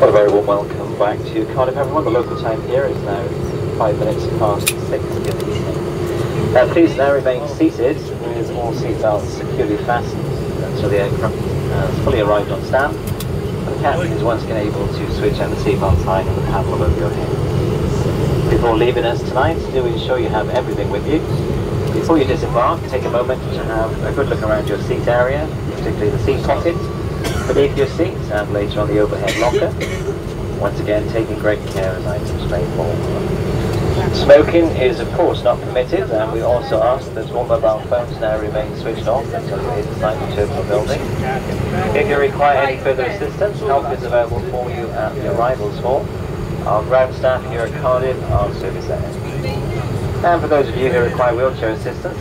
Well, a very warm welcome back to Cardiff, everyone. The local time here is now 5 minutes past 6 in the evening. Please now remain seated with all seatbelts securely fastened until the aircraft has fully arrived on stand. The captain is once again able to switch on the seatbelt sign and the panel above your head. Before leaving us tonight, do ensure you have everything with you. Before you disembark, take a moment to have a good look around your seat area, particularly the seat pockets, beneath your seat and later on the overhead locker. Once again, taking great care as items may fall. Smoking is of course not permitted, and we also ask that all mobile phones now remain switched off until you're inside the terminal building. If you require any further assistance, help is available for you at the arrivals hall. Our ground staff here at Cardiff are service ahead. And for those of you who require wheelchair assistance,